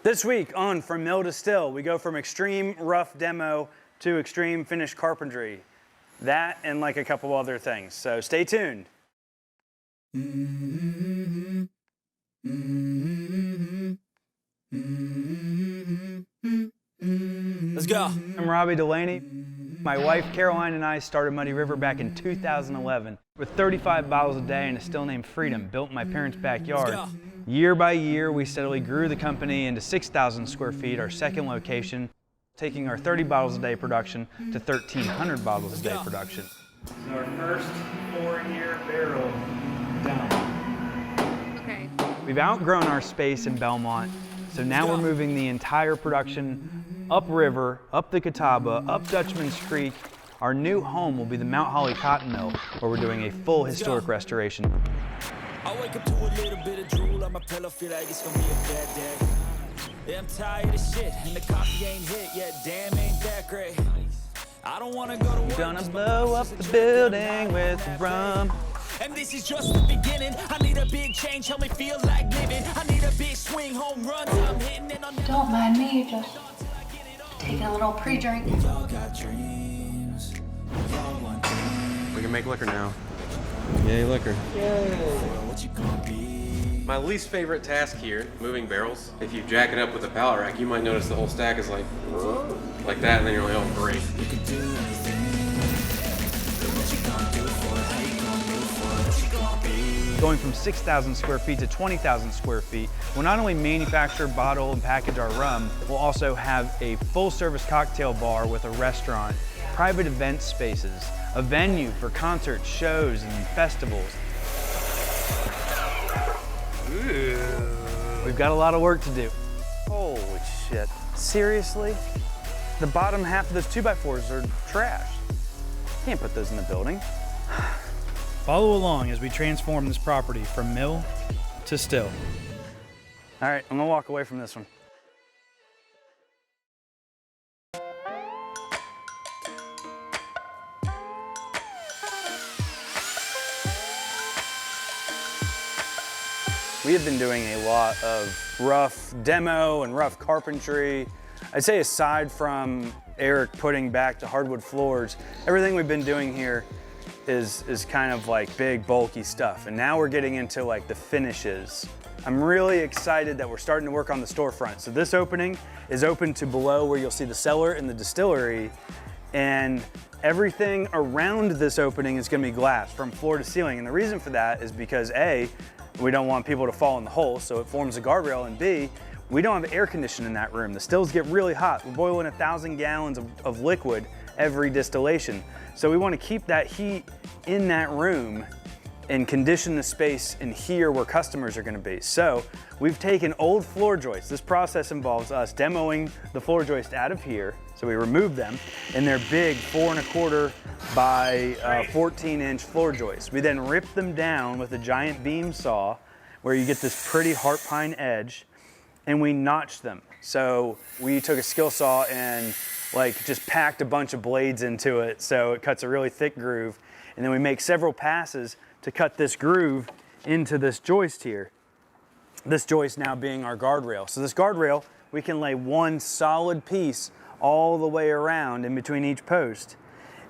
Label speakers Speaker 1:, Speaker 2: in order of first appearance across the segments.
Speaker 1: This week on From Mill to Still, we go from extreme rough demo to extreme finished carpentry. That and like a couple other things, so stay tuned. Let's go. I'm Robbie Delaney. My wife Caroline and I started Muddy River back in 2011 with 35 bottles a day and a still named Freedom built in my parents' backyard. Year by year, we steadily grew the company into 6,000 square feet, our second location, taking our 30 bottles a day production to 1,300 bottles a day production. This is our first 4-year barrel down.
Speaker 2: Okay.
Speaker 1: We've outgrown our space in Belmont, so now we're moving the entire production upriver, up the Catawba, up Dutchman's Creek. Our new home will be the Mount Holly Cotton Mill, where we're doing a full historic restoration.
Speaker 3: I wake up to a little bit of drool on my pillow, feel like it's gonna be a bad day. Yeah, I'm tired of shit, and the coffee ain't hit yet, damn, ain't that great. I don't wanna go to work.
Speaker 1: Gonna blow up the building with rum.
Speaker 3: And this is just the beginning. I need a big change, help me feel like living. I need a big swing, home runs, I'm hitting and I'm
Speaker 2: Don't mind me, just taking a little pre-drink.
Speaker 3: Y'all got dreams. Y'all want dreams.
Speaker 4: We can make liquor now.
Speaker 5: Yay, liquor.
Speaker 3: What you gonna be?
Speaker 4: My least favorite task here, moving barrels. If you jack it up with a pallet rack, you might notice the whole stack is like that, and then you're like, oh, great.
Speaker 3: You can do anything. What you gonna do for it? How you gonna do for it? What you gonna be?
Speaker 1: Going from 6,000 square feet to 20,000 square feet, we'll not only manufacture, bottle, and package our rum, we'll also have a full-service cocktail bar with a restaurant, private event spaces, a venue for concerts, shows, and festivals. Ooh. We've got a lot of work to do. Holy shit. Seriously? The bottom half of those 2x4s are trash. Can't put those in the building. Follow along as we transform this property from mill to still. All right, I'm gonna walk away from this one. We have been doing a lot of rough demo and rough carpentry. I'd say aside from Eric putting back to hardwood floors, everything we've been doing here is kind of like big, bulky stuff. And now we're getting into like the finishes. I'm really excited that we're starting to work on the storefront. So this opening is open to below where you'll see the cellar and the distillery. And everything around this opening is gonna be glass from floor to ceiling. And the reason for that is because A, we don't want people to fall in the hole, so it forms a guardrail, and B, we don't have air conditioning in that room. The stills get really hot. We're boiling 1,000 gallons of liquid every distillation. So we want to keep that heat in that room and condition the space in here where customers are gonna be. So we've taken old floor joists. This process involves us demoing the floor joist out of here. So we remove them, and they're big 4¼ by 14-inch floor joists. We then rip them down with a giant beam saw where you get this pretty heart pine edge, and we notch them. So we took a skill saw and like just packed a bunch of blades into it so it cuts a really thick groove, and then we make several passes to cut this groove into this joist here. This joist now being our guardrail. So this guardrail, we can lay one solid piece all the way around in between each post.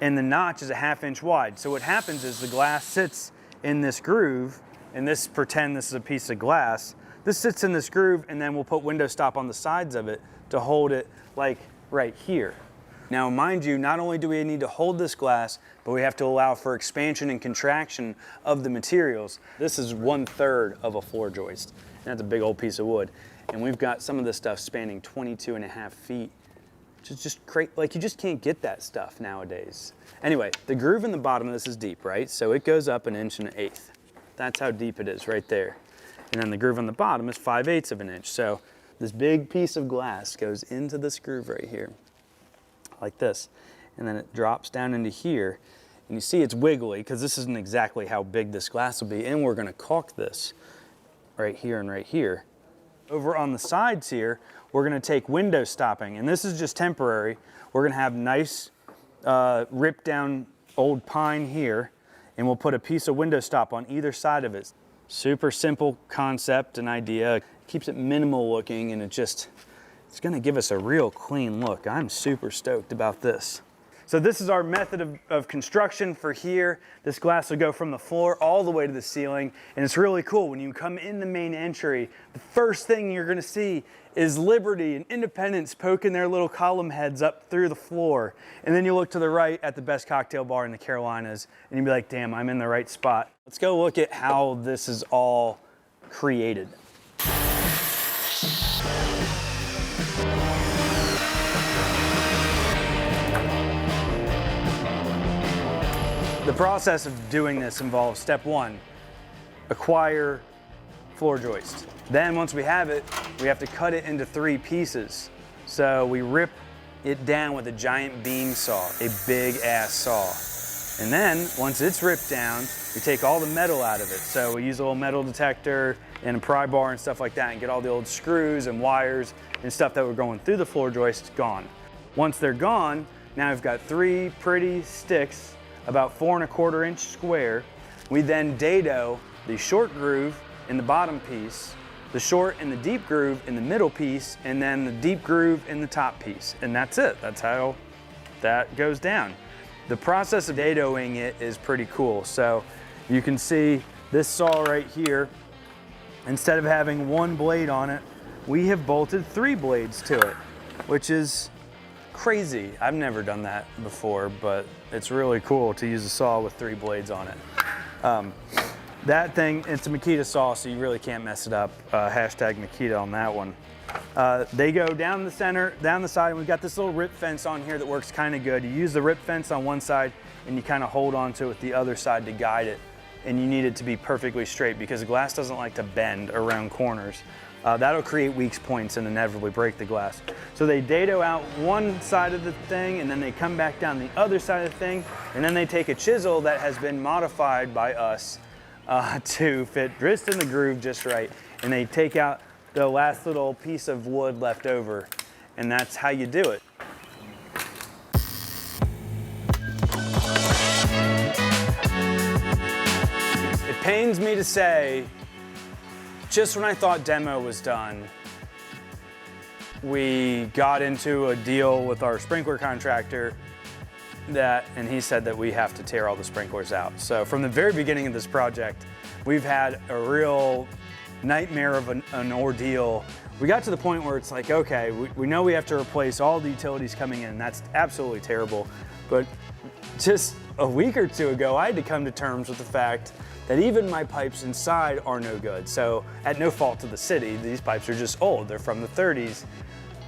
Speaker 1: And the notch is a 1/2 inch wide. So what happens is the glass sits in this groove, and pretend this is a piece of glass. This sits in this groove, and then we'll put window stop on the sides of it to hold it like right here. Now, mind you, not only do we need to hold this glass, but we have to allow for expansion and contraction of the materials. This is 1/3 of a floor joist. And that's a big old piece of wood. And we've got some of this stuff spanning 22.5 feet. Which is just great, like you just can't get that stuff nowadays. Anyway, the groove in the bottom of this is deep, right? So it goes up 1 1/8 inches. That's how deep it is right there. And then the groove on the bottom is 5/8 of an inch. So this big piece of glass goes into this groove right here, like this. And then it drops down into here. And you see it's wiggly because this isn't exactly how big this glass will be. And we're gonna caulk this right here and right here. Over on the sides here, we're gonna take window stopping, and this is just temporary. We're gonna have nice ripped down old pine here, and we'll put a piece of window stop on either side of it. Super simple concept and idea. Keeps it minimal looking, and it's gonna give us a real clean look. I'm super stoked about this. So this is our method of construction for here. This glass will go from the floor all the way to the ceiling, and it's really cool. When you come in the main entry, the first thing you're gonna see is Liberty and Independence poking their little column heads up through the floor. And then you look to the right at the best cocktail bar in the Carolinas, and you'll be like, damn, I'm in the right spot. Let's go look at how this is all created. The process of doing this involves step one, acquire floor joist. Then once we have it, we have to cut it into 3 pieces. So we rip it down with a giant beam saw, a big ass saw. And then once it's ripped down, we take all the metal out of it. So we use a little metal detector and a pry bar and stuff like that and get all the old screws and wires and stuff that were going through the floor joist gone. Once they're gone, now we've got 3 pretty sticks about 4 1/4 inch square. We then dado the short groove in the bottom piece, the short and the deep groove in the middle piece, and then the deep groove in the top piece. And that's it. That's how that goes down. The process of dadoing it is pretty cool. So you can see this saw right here, instead of having 1 blade on it, we have bolted 3 blades to it, which is crazy. I've never done that before, but it's really cool to use a saw with 3 blades on it. That thing, it's a Makita saw, so you really can't mess it up. Hashtag Makita on that one. They go down the center, down the side, and we've got this little rip fence on here that works kind of good. You use the rip fence on one side, and you kind of hold on to it with the other side to guide it. And you need it to be perfectly straight because the glass doesn't like to bend around corners. That'll create weak points and inevitably break the glass. So they dado out one side of the thing, and then they come back down the other side of the thing, and then they take a chisel that has been modified by us to fit just in the groove just right, and they take out the last little piece of wood left over, and that's how you do it. It pains me to say, just when I thought demo was done, we got into a deal with our sprinkler contractor and he said that we have to tear all the sprinklers out. So from the very beginning of this project, we've had a real nightmare of an ordeal. We got to the point where it's like, okay, we know we have to replace all the utilities coming in. That's absolutely terrible. But just a week or 2 ago, I had to come to terms with the fact that even my pipes inside are no good. So at no fault to the city, these pipes are just old. They're from the 30s.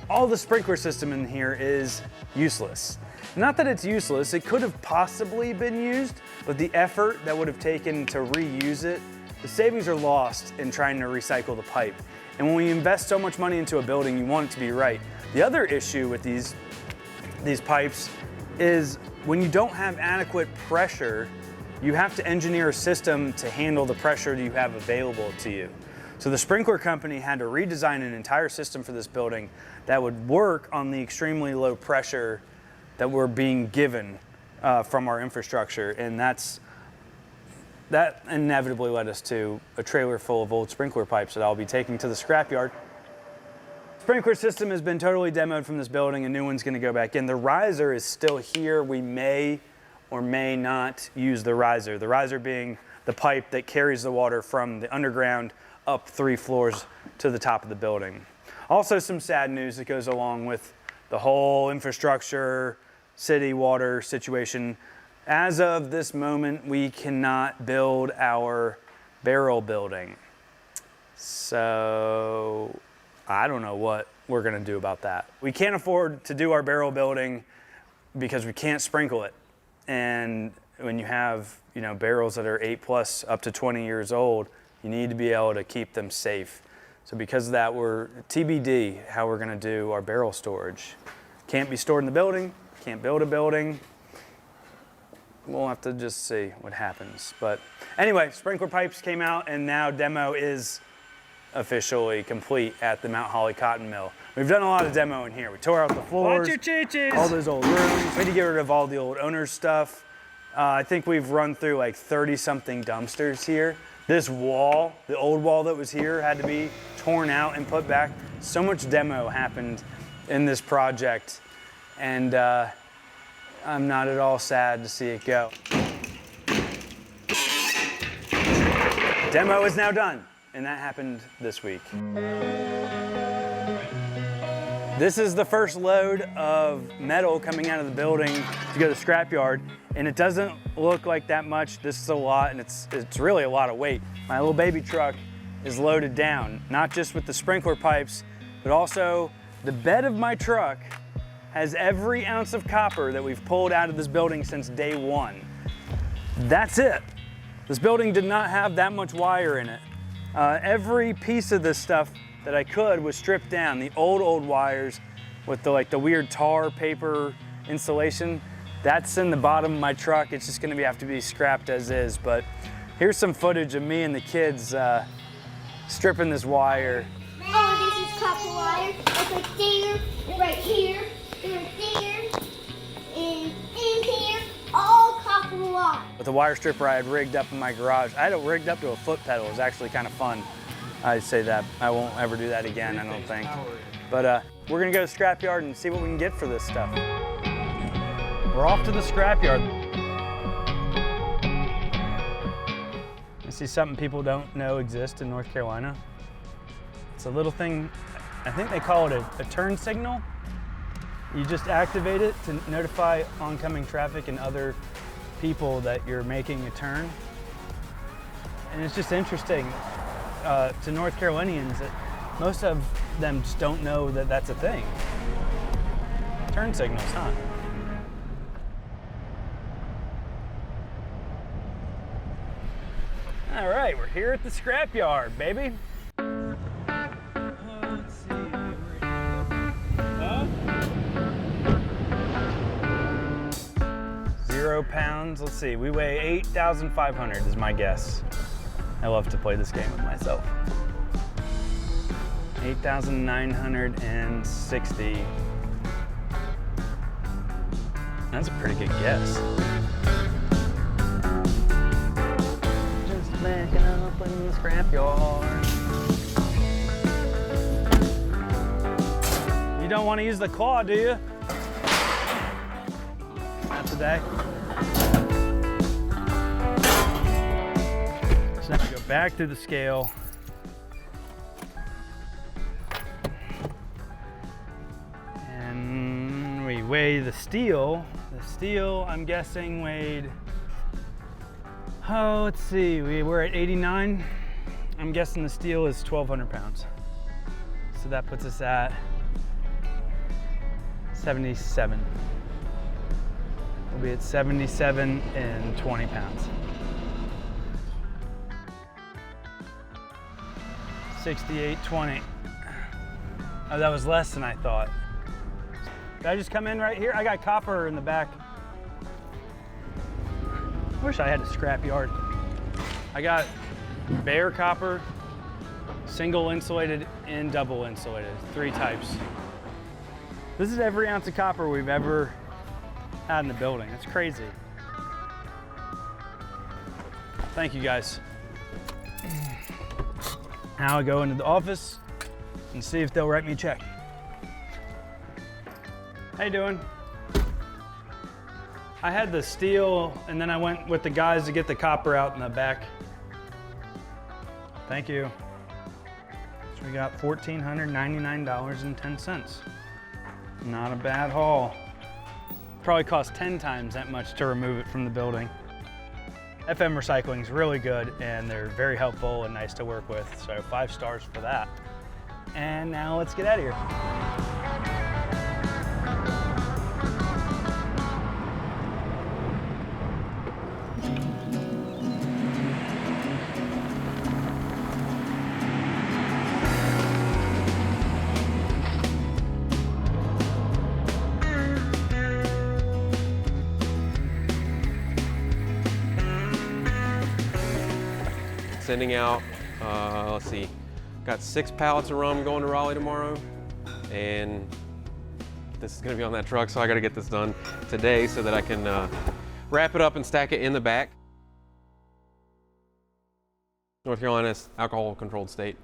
Speaker 1: All the sprinkler system in here is useless. Not that it's useless, it could have possibly been used, but the effort that would have taken to reuse it, the savings are lost in trying to recycle the pipe. And when we invest so much money into a building, you want it to be right. The other issue with these pipes is when you don't have adequate pressure, you have to engineer a system to handle the pressure that you have available to you. So the sprinkler company had to redesign an entire system for this building that would work on the extremely low pressure that we're being given from our infrastructure. And that inevitably led us to a trailer full of old sprinkler pipes that I'll be taking to the scrapyard. Sprinkler system has been totally demoed from this building. A new one's gonna go back in. The riser is still here. We may or may not use the riser. The riser being the pipe that carries the water from the underground up 3 floors to the top of the building. Also some sad news that goes along with the whole infrastructure, city water situation. As of this moment, we cannot build our barrel building. So I don't know what we're gonna do about that. We can't afford to do our barrel building because we can't sprinkle it. And when you have, barrels that are 8+ up to 20 years old, you need to be able to keep them safe. So because of that, we're TBD how we're gonna do our barrel storage. Can't be stored in the building, can't build a building. We'll have to just see what happens. But anyway, sprinkler pipes came out, and now demo is officially complete at the Mount Holly Cotton Mill. We've done a lot of demo in here. We tore out the floors, all those old rooms. We had to get rid of all the old owner's stuff. I think we've run through like 30-something dumpsters here This wall, the old wall that was here, had to be torn out and put back. So much demo happened in this project, and I'm not at all sad to see it go. Demo is now done, and that happened this week. This is the first load of metal coming out of the building to go to the scrapyard, and it doesn't look like that much. This is a lot, and it's really a lot of weight. My little baby truck is loaded down, not just with the sprinkler pipes, but also the bed of my truck has every ounce of copper that we've pulled out of this building since day one. That's it. This building did not have that much wire in it. Every piece of this stuff that I could was stripped down. The old wires with the weird tar paper insulation, that's in the bottom of my truck. It's just gonna have to be scrapped as is. But here's some footage of me and the kids stripping this wire.
Speaker 5: Oh, this is copper wire. It's like there, and right here, and right there, and in here, all copper wire.
Speaker 1: With the wire stripper I had rigged up in my garage. I had it rigged up to a foot pedal. It was actually kind of fun. I'd say that. I won't ever do that again, I don't think. But we're gonna go to the scrapyard and see what we can get for this stuff. We're off to the scrapyard. I see something people don't know exists in North Carolina. It's a little thing, I think they call it a turn signal. You just activate it to notify oncoming traffic and other people that you're making a turn. And it's just interesting to North Carolinians that most of them just don't know that that's a thing. Turn signals, huh? All right, we're here at the scrapyard, baby. Let's see. 0 pounds. Let's see. We weigh 8,500 is my guess. I love to play this game with myself. 8,960. That's a pretty good guess. Just backing up in the scrapyard. You don't want to use the claw, do you? Not today. So now we go back to the scale. And we weigh the steel. The steel, I'm guessing, weighed, oh, let's see, we're at 89. I'm guessing the steel is 1,200 pounds. So that puts us at 77. We'll be at 77 and 20 pounds. 68.20. Oh, that was less than I thought. Did I just come in right here? I got copper in the back. I wish I had a scrapyard. I got bare copper, single insulated and double insulated, 3 types. This is every ounce of copper we've ever had in the building. That's crazy. Thank you guys. Now I go into the office and see if they'll write me a check. How you doing? I had the steel and then I went with the guys to get the copper out in the back. Thank you. So we got $1,499.10. Not a bad haul. Probably cost 10 times that much to remove it from the building. FM Recycling is really good and they're very helpful and nice to work with. So 5 stars for that. And now let's get out of here.
Speaker 4: Sending out, let's see, got 6 pallets of rum going to Raleigh tomorrow, and this is gonna be on that truck, so I gotta get this done today so that I can wrap it up and stack it in the back. North Carolina's alcohol-controlled state,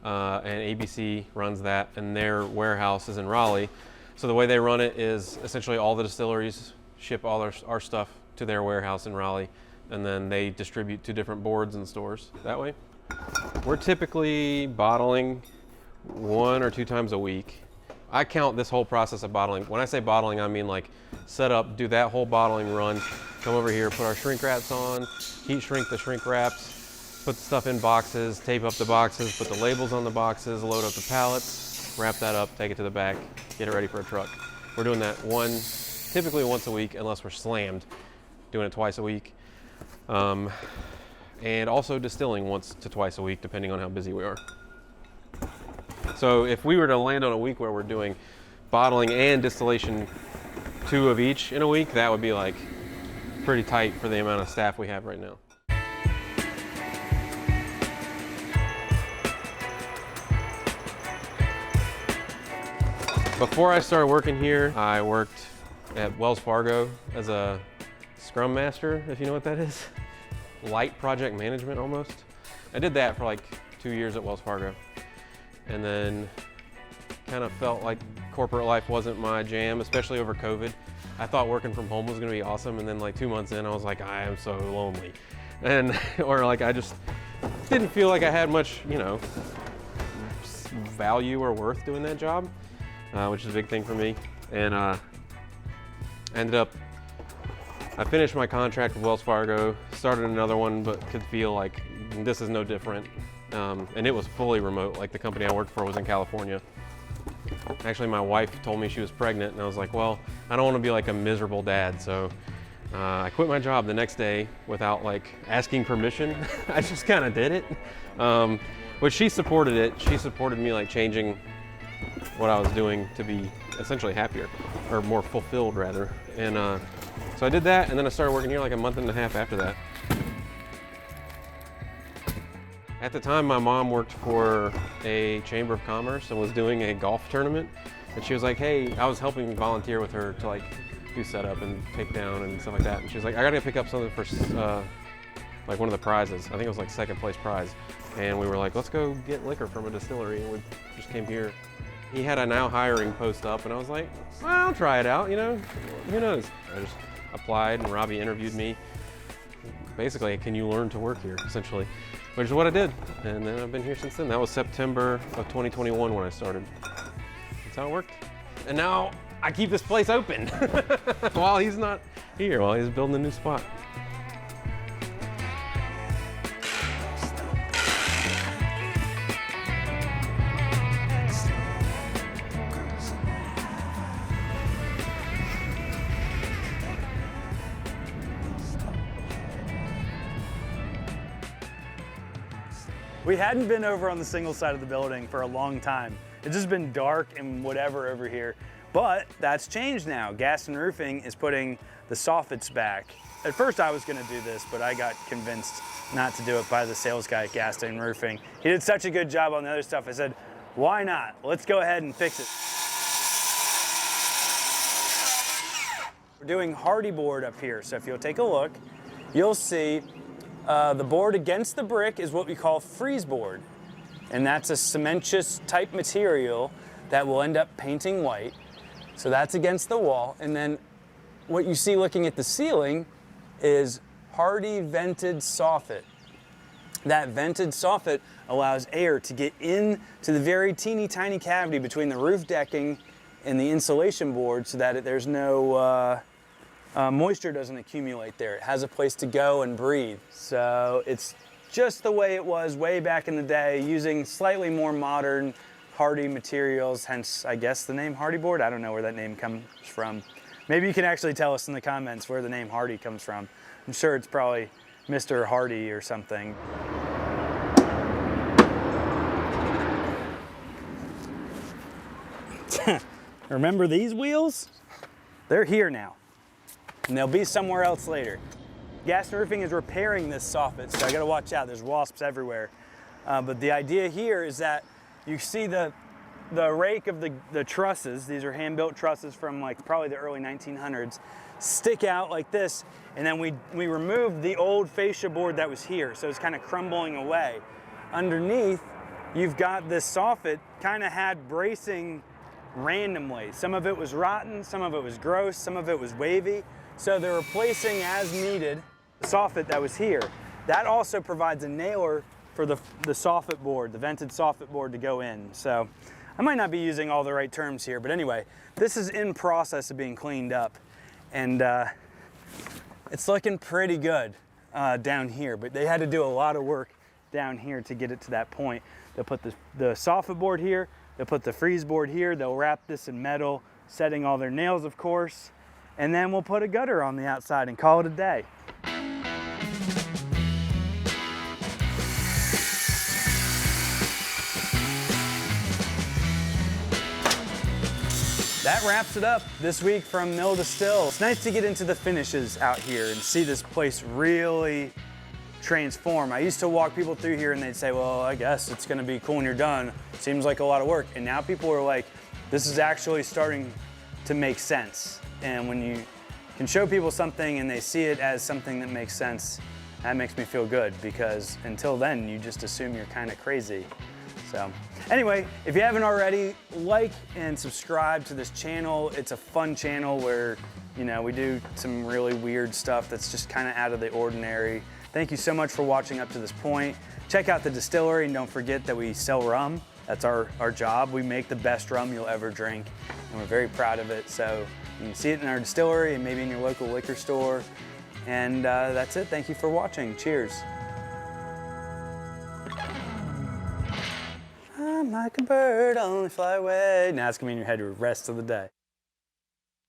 Speaker 4: and ABC runs that, and their warehouse is in Raleigh. So the way they run it is essentially all the distilleries ship all our stuff to their warehouse in Raleigh, and then they distribute to different boards and stores that way. We're typically bottling 1 or 2 times a week. I count this whole process of bottling. When I say bottling, I mean like set up, do that whole bottling run, come over here, put our shrink wraps on, heat shrink the shrink wraps, put the stuff in boxes, tape up the boxes, put the labels on the boxes, load up the pallets, wrap that up, take it to the back, get it ready for a truck. We're doing that typically once a week, unless we're slammed, doing it twice a week. And also distilling once to twice a week, depending on how busy we are. So if we were to land on a week where we're doing bottling and distillation, 2 of each in a week, that would be like pretty tight for the amount of staff we have right now. Before I started working here, I worked at Wells Fargo as a Scrum master, if you know what that is. Light project management almost. I did that for like 2 years at Wells Fargo. And then kind of felt like corporate life wasn't my jam, especially over COVID. I thought working from home was gonna be awesome, and then like 2 months in, I was like, I am so lonely. And, or like I just didn't feel like I had much, you know, value or worth doing that job, which is a big thing for me. And I finished my contract with Wells Fargo, started another one, but could feel like this is no different. And it was fully remote, like the company I worked for was in California. Actually, my wife told me she was pregnant, and I was like, well, I don't want to be like a miserable dad, so I quit my job the next day without like asking permission. I just kind of did it. But she supported it. She supported me like changing what I was doing to be essentially happier, or more fulfilled rather. And so I did that, and then I started working here like a month and a half after that. At the time, my mom worked for a chamber of commerce and was doing a golf tournament. And she was like, hey, I was helping volunteer with her to like do setup and take down and stuff like that. And she was like, I gotta pick up something for like one of the prizes. I think it was like 2nd place prize. And we were like, let's go get liquor from a distillery. And we just came here. He had a now hiring post up, and I was like, well, I'll try it out, you know, who knows? I just applied, and Robbie interviewed me. Basically, can you learn to work here, essentially, which is what I did. And then I've been here since then. That was September of 2021 when I started. That's how it worked. And now I keep this place open while he's not here, while he's building a new spot.
Speaker 1: We hadn't been over on the single side of the building for a long time. It's just been dark and whatever over here. But that's changed now. Gaston Roofing is putting the soffits back. At first I was gonna do this, but I got convinced not to do it by the sales guy at Gaston Roofing. He did such a good job on the other stuff. I said, why not? Let's go ahead and fix it. We're doing hardy board up here. So if you'll take a look, you'll see the board against the brick is what we call freeze board. And that's a cementitious type material that will end up painting white. So that's against the wall. And then what you see looking at the ceiling is hardy vented soffit. That vented soffit allows air to get into the very teeny tiny cavity between the roof decking and the insulation board so that there's no moisture doesn't accumulate there. It has a place to go and breathe. So it's just the way it was way back in the day, using slightly more modern hardy materials, hence I guess the name hardy board. I don't know where that name comes from. Maybe you can actually tell us in the comments where the name Hardy comes from. I'm sure it's probably Mr. Hardy or something. Remember these wheels? They're here now, and they'll be somewhere else later. Gaston Roofing is repairing this soffit, so I gotta watch out. There's wasps everywhere. But the idea here is that you see the rake of the trusses, these are hand-built trusses from like probably the early 1900s, stick out like this, and then we removed the old fascia board that was here, so it's kind of crumbling away. underneath, you've got this soffit kind of had bracing randomly. Some of it was rotten, some of it was gross, some of it was wavy. So they're replacing as needed the soffit that was here. That also provides a nailer for the soffit board, the vented soffit board to go in. So I might not be using all the right terms here, but anyway, this is in process of being cleaned up. And it's looking pretty good down here, but they had to do a lot of work down here to get it to that point. They'll put the soffit board here, they'll put the freeze board here, they'll wrap this in metal, setting all their nails, of course, and then we'll put a gutter on the outside and call it a day. That wraps it up this week from Mill to Still. It's nice to get into the finishes out here and see this place really transform. I used to walk people through here and they'd say, well, I guess it's gonna be cool when you're done. Seems like a lot of work. And now people are like, this is actually starting to make sense. And when you can show people something and they see it as something that makes sense, that makes me feel good, because until then, you just assume you're kind of crazy. So anyway, if you haven't already, like and subscribe to this channel. It's a fun channel where, you know, we do some really weird stuff that's just kind of out of the ordinary. Thank you so much for watching up to this point. Check out the distillery, and don't forget that we sell rum. That's our job. We make the best rum you'll ever drink, and we're very proud of it. So you can see it in our distillery and maybe in your local liquor store. And that's it. Thank you for watching. Cheers. I'm like a bird, only fly away. Now it's gonna be in your head the rest of the day.